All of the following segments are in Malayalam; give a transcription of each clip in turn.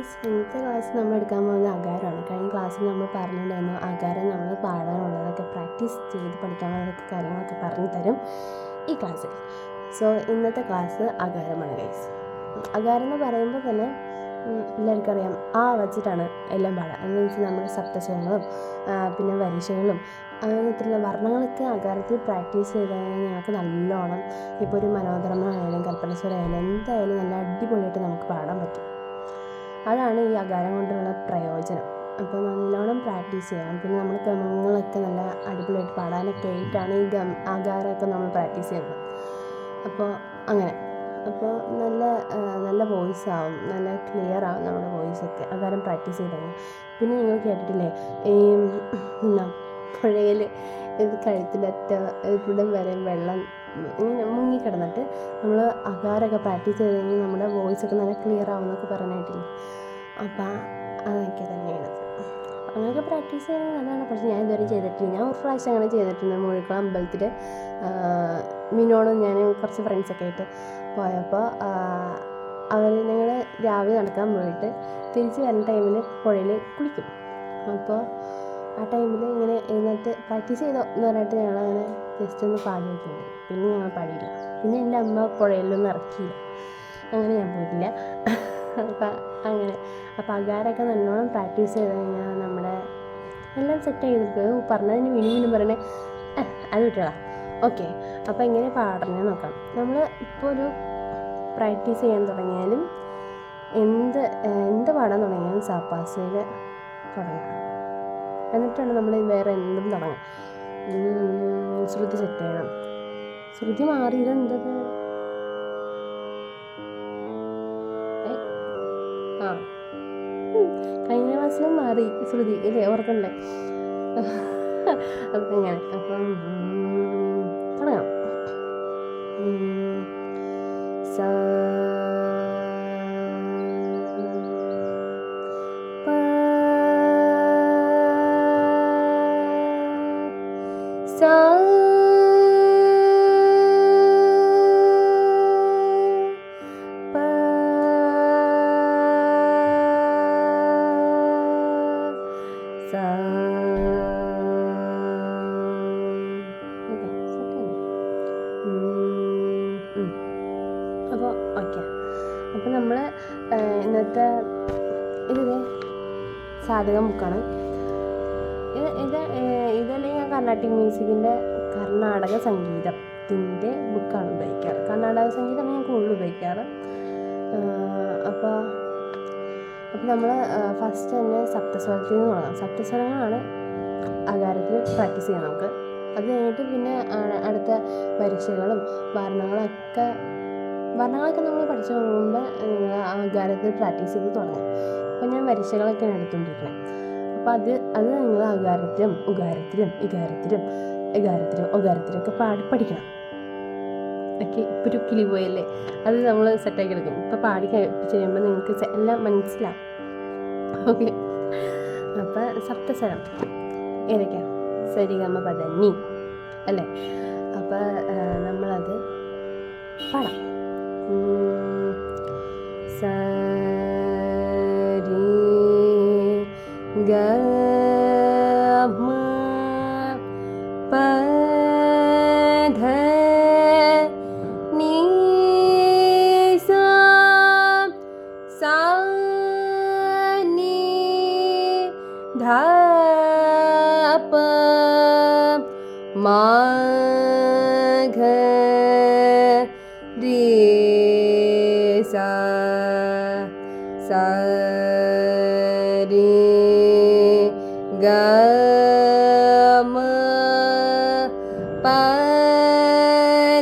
ഗൈസ്, ഇന്നത്തെ ക്ലാസ് നമ്മൾ എടുക്കാൻ പോകുന്നത് അകാരമാണ്. കഴിഞ്ഞ ക്ലാസ്സിൽ നമ്മൾ പറഞ്ഞിട്ടുണ്ടായിരുന്നു അകാരം നമ്മൾ പാടാനുള്ളതൊക്കെ പ്രാക്ടീസ് ചെയ്ത് പഠിക്കാനുള്ളതൊക്കെ കാര്യങ്ങളൊക്കെ പറഞ്ഞു തരും ഈ ക്ലാസ്സിൽ. സോ ഇന്നത്തെ ക്ലാസ് അകാരമാണ് ഗൈസ്. അകാരം എന്ന് പറയുമ്പോൾ തന്നെ എല്ലാവർക്കും അറിയാം, ആ വച്ചിട്ടാണ് എല്ലാം പാടുക. എന്ന് വെച്ചാൽ നമ്മുടെ സപ്തസ്വരങ്ങളും പിന്നെ വരിശകളും അങ്ങനത്തെ വർണ്ണങ്ങളൊക്കെ അകാരത്തിൽ പ്രാക്ടീസ് ചെയ്ത് കഴിഞ്ഞാൽ ഞങ്ങൾക്ക് നല്ലോണം ഇപ്പോൾ ഒരു മനോധർമ്മമായാലും കൽപ്പനസ്വരമായാലും എന്തായാലും നല്ല അടിപൊളിയായിട്ട് നമുക്ക് പാടാൻ പറ്റും. അതാണ് ഈ അകാരം കൊണ്ടുള്ള പ്രയോജനം. അപ്പോൾ നല്ലോണം പ്രാക്ടീസ് ചെയ്യണം. പിന്നെ നമ്മൾ ഗമങ്ങളൊക്കെ നല്ല അടിപൊളിയായിട്ട് പാടാനൊക്കെ ആയിട്ടാണ് ഈ അകാരമൊക്കെ നമ്മൾ പ്രാക്ടീസ് ചെയ്യുന്നത്. അപ്പോൾ അങ്ങനെ നല്ല വോയിസ് ആവും, നല്ല ക്ലിയർ ആവും നമ്മുടെ വോയിസൊക്കെ അകാരം പ്രാക്ടീസ് ചെയ്ത് കഴിഞ്ഞാൽ. പിന്നെ നിങ്ങൾ കേട്ടിട്ടില്ലേ, ഈ പുഴയിൽ ഇത് കഴുത്തിലൊറ്റ ഇവിടം വരെ വെള്ളം ഇങ്ങനെ മുങ്ങിക്കിടന്നിട്ട് നമ്മൾ അകാരമൊക്കെ പ്രാക്ടീസ് ചെയ്ത് കഴിഞ്ഞാൽ നമ്മുടെ വോയിസൊക്കെ നല്ല ക്ലിയർ ആവും എന്നൊക്കെ പറഞ്ഞിട്ടില്ലേ. അപ്പോൾ അതൊക്കെ തന്നെയാണത്. അങ്ങനെയൊക്കെ പ്രാക്ടീസ് ചെയ്യുന്നത് നല്ലതാണ്. പക്ഷേ ഞാൻ ഇതുവരെ ചെയ്തിട്ടില്ല. ഞാൻ ഒരു പ്രാവശ്യം അങ്ങനെ ചെയ്തിട്ടുണ്ട്. മുഴുക്കുളം അമ്പലത്തിൽ മിനോടും ഞാൻ കുറച്ച് ഫ്രണ്ട്സൊക്കെ ആയിട്ട് പോയപ്പോൾ ഞങ്ങൾ രാവിലെ നടക്കാൻ പോയിട്ട് തിരിച്ച് വരുന്ന ടൈമിൽ പുഴയിൽ കുളിക്കും. അപ്പോൾ ആ ടൈമിൽ ഇങ്ങനെ എഴുന്നേറ്റ് പ്രാക്ടീസ് ചെയ്തോ എന്ന് പറഞ്ഞിട്ട് ഞങ്ങളങ്ങനെ ജസ്റ്റ് ഒന്ന് പാടി നോക്കിയിട്ടുണ്ട്. പിന്നെ ഞങ്ങൾ പാടിയില്ല. പിന്നെ എൻ്റെ അമ്മ പുഴയിലൊന്നും ഇറക്കിയില്ല. അങ്ങനെ ഞാൻ പോയിട്ടില്ല. അപ്പോൾ അകാരമൊക്കെ നല്ലോണം പ്രാക്ടീസ് ചെയ്ത് കഴിഞ്ഞാൽ നമ്മുടെ എല്ലാം സെറ്റ് ചെയ്തെടുക്കും. പറഞ്ഞതിന് വീണ്ടും പറയണേ അത് വിട്ടോളാം. ഓക്കെ, അപ്പോൾ എങ്ങനെ പാടണേ നോക്കാം. നമ്മൾ ഇപ്പോൾ ഒരു പ്രാക്ടീസ് ചെയ്യാൻ തുടങ്ങിയാലും എന്ത് പാടാൻ തുടങ്ങിയാലും സാപ്പാസയിൽ തുടങ്ങാം. എന്നിട്ടാണ് നമ്മൾ വേറെ എന്തും തുടങ്ങാം. ശ്രുതി സെറ്റ് ചെയ്യണം. ശ്രുതി മാറിയത് എന്തത്? കഴിഞ്ഞ ക്ലാസ്സിലും മാറി ശ്രുതി ഇല്ലേ, ഓർക്കണ്ടേ? അപ്പം ഇങ്ങനെ അപ്പം തുടങ്ങാം. സ അപ്പോൾ ഓക്കെ. അപ്പോൾ നമ്മൾ ഇന്നത്തെ സാധകം ബുക്കാണ്. ഇതല്ലെങ്കിൽ ഞാൻ കർണാട്ടിക് മ്യൂസിക്കിൻ്റെ കർണാടക സംഗീതത്തിൻ്റെ ബുക്കാണ് ഉപയോഗിക്കാറ്. കർണാടക സംഗീതമാണ് ഞാൻ കൂടുതൽ ഉപയോഗിക്കാറ്. അപ്പോൾ നമ്മൾ ഫസ്റ്റ് തന്നെ സപ്തസ്വരത്തിൽ നിന്ന് തുടങ്ങാം. സപ്തസ്വരങ്ങളാണ് അകാരത്തിൽ പ്രാക്ടീസ് ചെയ്യാം നമുക്ക്. അത് കഴിഞ്ഞിട്ട് പിന്നെ അടുത്ത വരിശകളും വർണ്ണങ്ങളൊക്കെ നമ്മൾ പഠിച്ചു പോകുമ്പോൾ അകാരത്തിൽ പ്രാക്ടീസ് ചെയ്ത് തുടങ്ങാം. അപ്പോൾ ഞാൻ വരിശകളൊക്കെയാണ് എടുത്തുകൊണ്ടിരിക്കുന്നത്. അപ്പോൾ അത് നിങ്ങൾ അകാരത്തിലും ഉകാരത്തിലും ഇകാരത്തിലും എകാരത്തിലും ഒകാരത്തിലും ഒക്കെ പാടി പഠിക്കണം. ഓക്കെ, ഇപ്പോൾ ഒരു കിളി പോയല്ലേ, അത് നമ്മൾ സെറ്റാക്കി എടുക്കും. ഇപ്പോൾ പാടി ചെയ്യുമ്പോൾ നിങ്ങൾക്ക് എല്ലാം മനസ്സിലാവും. ഓക്കെ, അപ്പോൾ സപ്തസ്വരം ഏതൊക്കെയാണ്? സരിഗമ പദനി അല്ലേ? അപ്പോൾ നമ്മളത് പാടാം. സരി ഗ മ പ ധ നീ സ നി ധ പ മ ഘ രി സ രി ഗ മ പ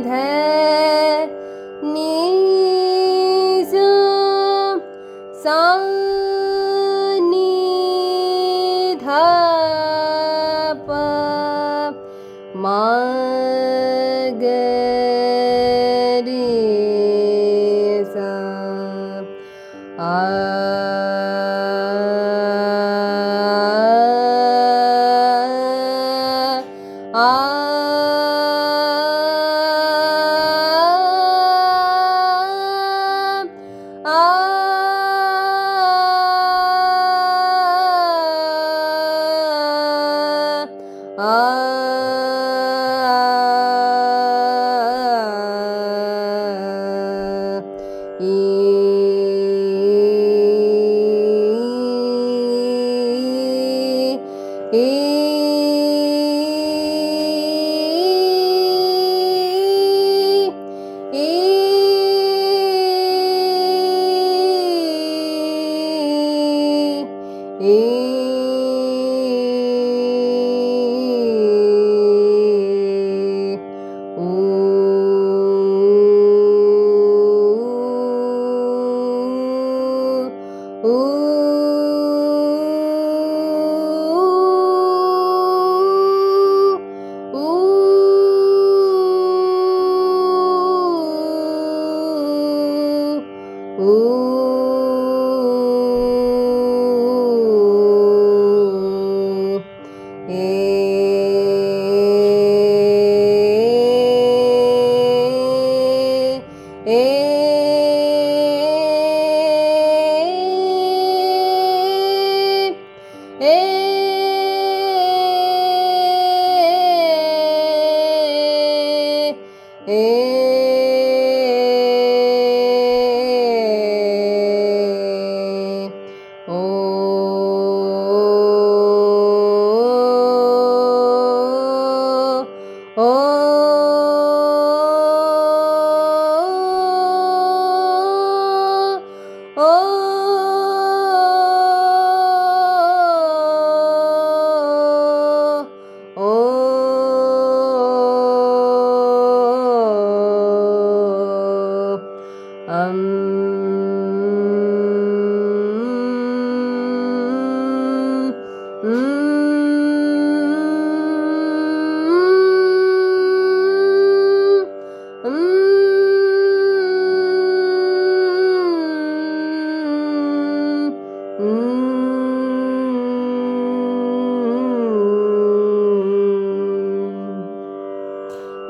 ധ നീ സ നി ധ പ മ ഗ രി സ ആ ആ ഊ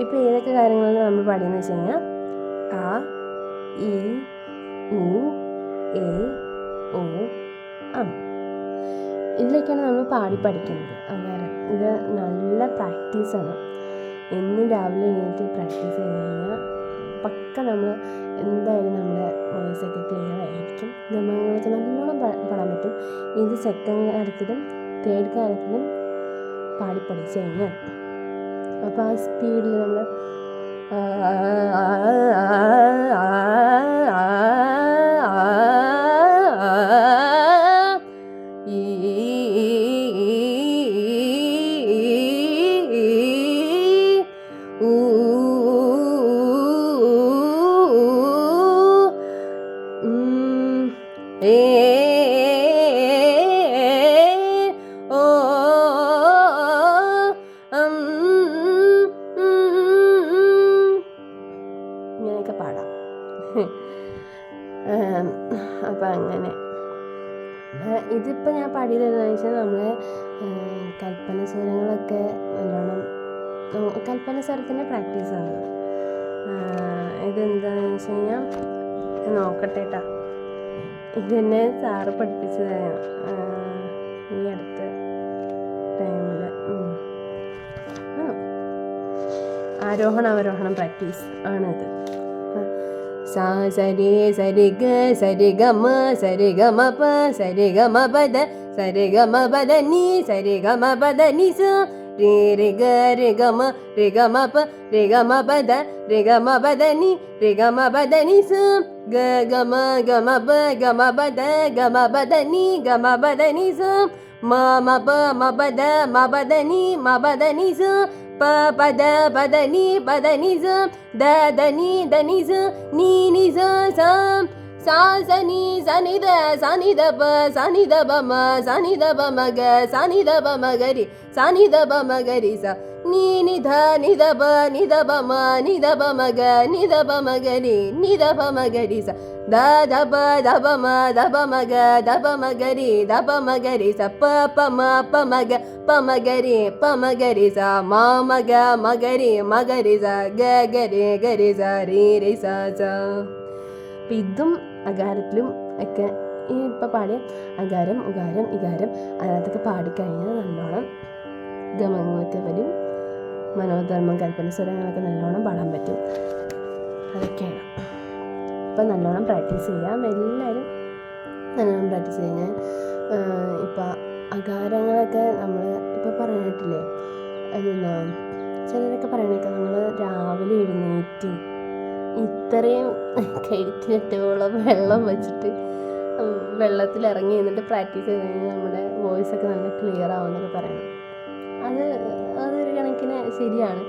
ഇപ്പോൾ ഏതൊക്കെ കാര്യങ്ങളാണ് നമ്മൾ പാടിയെന്ന് വെച്ച് കഴിഞ്ഞാൽ ആ, ഇ, ഉ, എ, ഓ, അം. ഇതിലൊക്കെയാണ് നമ്മൾ പാടി പഠിക്കുന്നത്. അന്നേരം ഇത് നല്ല പ്രാക്ടീസാണ്. എന്നും രാവിലെ എഴുന്നേറ്റ് പ്രാക്ടീസ് ചെയ്ത് കഴിഞ്ഞാൽ പക്ക നമ്മൾ എന്തായാലും നമ്മുടെ വോയിസൊക്കെ ക്ലിയർ ആയിരിക്കും. ഗമങ്ങളൊക്കെ നല്ലോണം പാടാൻ പറ്റും. ഇത് സെക്കൻഡ് കാര്യത്തിലും തേർഡ് കാര്യത്തിലും പാടി പഠിച്ചു കഴിഞ്ഞാൽ അപ്പോൾ ആ സ്പീഡിൽ നമ്മൾ ഇങ്ങനെയൊക്കെ പാടാം. അപ്പം അങ്ങനെ ഇതിപ്പോൾ ഞാൻ പാടിയത് എന്താണെന്ന് വെച്ചാൽ നമ്മൾ കൽപ്പന സ്വരങ്ങളൊക്കെ നല്ലോണം കൽപ്പന സ്വരത്തിൻ്റെ പ്രാക്ടീസാണ്. ഇതെന്താണെന്ന് വെച്ച് കഴിഞ്ഞാൽ നോക്കട്ടെ കേട്ടോ. ഇതെന്നെ സാറ് പഠിപ്പിച്ചതാണ് ഈ അടുത്ത ടൈമിൽ. ആരോഹണ അവരോഹണം പ്രാക്ടീസ് ആണിത്. സാ സരി സരി ഗ സരി ഗ മ സരി ഗ മ പ സരി ഗ മ പദ സരി ഗ മ പദ നീ സരി ഗ മ പദ നി സ രി രി ഗ രി ഗ മ പ രി ഗ മ പദ രി ഗ മ പദ നി രി ഗ മ പദ നി സ ഗ മ പ പദ ഗ മ പദ നി സ മ പ പദ നി സ പ പദ നി സ ദ നി സ നീ നി സ സ സാ സ നി ധ പ സ നി ധ പ മ ഗ സ നി ധ പ മ ഗരി സ നി ധ പ മ ഗരി സ നീ നി ധ പ മ ഗ നി ധ പ മ ഗരി നി ധ പ മ ഗരി സ ധ പ മ ഗ ധ പ മ ഗരി സ പ മ ഗ പ മ ഗരി സ മ ഗ മ ഗരി സ ഗ ഗരി സ രി സ സ. അപ്പം ഇതും അകാരത്തിലും ഒക്കെ ഈ ഇപ്പം പാടിയ അകാരം ഉകാരം ഇകാരം അതിനകത്തൊക്കെ പാടിക്കഴിഞ്ഞാൽ നല്ലോണം ഗമങ്ങളൊക്കെ വരും. മനോധർമ്മം കൽപ്പന സ്വരങ്ങളൊക്കെ നല്ലോണം പാടാൻ പറ്റും. അതൊക്കെയാണ്. അപ്പം നല്ലോണം പ്രാക്ടീസ് ചെയ്യാം. എല്ലാവരും നല്ലോണം പ്രാക്ടീസ് കഴിഞ്ഞാൽ ഇപ്പം അകാരങ്ങളൊക്കെ നമ്മൾ ഇപ്പോൾ പറഞ്ഞിട്ടില്ലേ, അതെന്താ ചിലരൊക്കെ പറയണേക്കാം നമ്മൾ രാവിലെ എഴുന്നേറ്റ് ഇത്രയും കഴുത്തിനറ്റോളം വെള്ളം വെച്ചിട്ട് വെള്ളത്തിലിറങ്ങി എന്നിട്ട് പ്രാക്ടീസ് ചെയ്ത് കഴിഞ്ഞാൽ നമ്മുടെ വോയിസൊക്കെ നല്ല ക്ലിയർ ആവുമെന്നൊക്കെ പറയണം. അതൊരു കണക്കിന് ശരിയാണ്.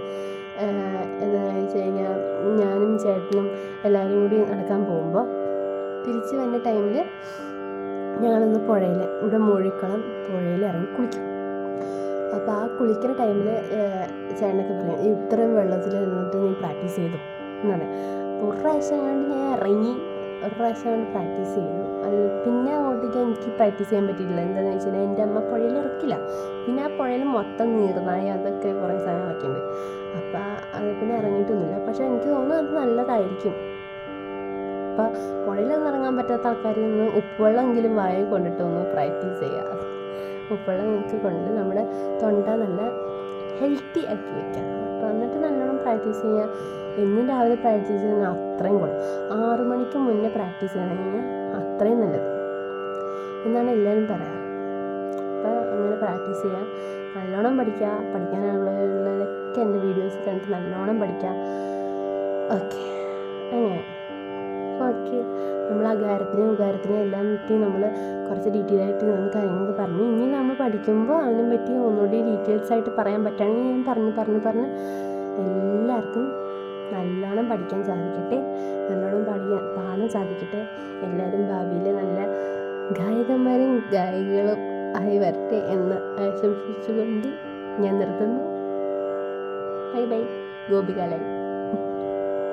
എന്താണെന്ന് വെച്ച് കഴിഞ്ഞാൽ ഞാനും ചേട്ടനും എല്ലാവരും കൂടി നടക്കാൻ പോകുമ്പോൾ തിരിച്ച് വന്ന ടൈമിൽ ഞങ്ങളൊന്ന് പുഴയിൽ, ഇവിടെ മൂഴിക്കുളം പുഴയിൽ ഇറങ്ങി കുളിക്കും. അപ്പോൾ ആ കുളിക്കുന്ന ടൈമിൽ ചേട്ടനൊക്കെ പറയും, ഇത്രയും വെള്ളത്തിൽ നിന്നിട്ട് നീ പ്രാക്ടീസ് ചെയ്തു എന്നാണ്. അപ്പോൾ ഒരു പ്രാവശ്യം കണ്ട് ഞാൻ ഇറങ്ങി, ഒരു പ്രാവശ്യം കൊണ്ട് പ്രാക്ടീസ് ചെയ്തു. അത് പിന്നെ അങ്ങോട്ടേക്ക് എനിക്ക് പ്രാക്ടീസ് ചെയ്യാൻ പറ്റിയിട്ടില്ല. എന്താണെന്ന് വെച്ചാൽ എൻ്റെ അമ്മ പുഴയിൽ ഇറക്കില്ല. പിന്നെ ആ പുഴയിൽ മൊത്തം നീർനായ അതൊക്കെ കുറേ സാധനങ്ങളൊക്കെ ഉണ്ട്. അപ്പോൾ അത് പിന്നെ ഇറങ്ങിയിട്ടൊന്നുമില്ല. പക്ഷേ എനിക്ക് തോന്നുന്നു അത് നല്ലതായിരിക്കും. അപ്പോൾ പുഴയിലൊന്നും ഇറങ്ങാൻ പറ്റാത്ത ആൾക്കാരൊന്ന് ഉപ്പുവെള്ളമെങ്കിലും വായിൽ കൊണ്ടിട്ട് ഒന്ന് പ്രാക്ടീസ് ചെയ്യുക. ഉപ്പുവെള്ളം നിങ്ങൾക്ക് കൊണ്ട് നമ്മുടെ തൊണ്ട നല്ല ഹെൽത്തി ആക്കി വയ്ക്കാം. അപ്പോൾ എന്നിട്ട് നല്ലോണം പ്രാക്ടീസ് ചെയ്യുക. എന്നും രാവിലെ പ്രാക്ടീസ് ചെയ്യുന്ന അത്രയും ഗുണം. 6 മണിക്ക് മുന്നേ പ്രാക്ടീസ് ചെയ്ത് കഴിഞ്ഞാൽ അത്രയും നല്ലത് എന്നാണ് എല്ലാവരും പറയാറ്. അപ്പോൾ അങ്ങനെ പ്രാക്ടീസ് ചെയ്യുക, നല്ലോണം പഠിക്കുക. പഠിക്കാനുള്ളവരിലൊക്കെ എൻ്റെ വീഡിയോസ് കണ്ടിട്ട് നല്ലോണം പഠിക്കുക. ഓക്കെ, അങ്ങനെ ഓക്കെ. നമ്മൾ അകാരത്തിനും ഉകാരത്തിനും എല്ലാം പറ്റി നമ്മൾ കുറച്ച് ഡീറ്റെയിൽ ആയിട്ട് നമ്മൾ കാര്യങ്ങളൊക്കെ പറഞ്ഞു. ഇനി നമ്മൾ പഠിക്കുമ്പോൾ അതിനെ പറ്റി ഒന്നുകൂടി ഡീറ്റെയിൽസ് ആയിട്ട് പറയാൻ പറ്റുകയാണെങ്കിൽ ഞാൻ പറഞ്ഞ് എല്ലാവർക്കും നല്ലോണം പഠിക്കാൻ സാധിക്കട്ടെ, നല്ലോണം പാടാൻ സാധിക്കട്ടെ. എല്ലാവരും ഭാവിയിൽ നല്ല ഗായകന്മാരും ഗായികകളും ആയി വരട്ടെ എന്ന് ആശംസിച്ചുകൊണ്ട് ഞാൻ നിർത്തുന്നു. Bye bye. ഗോപിക ലൈവ്.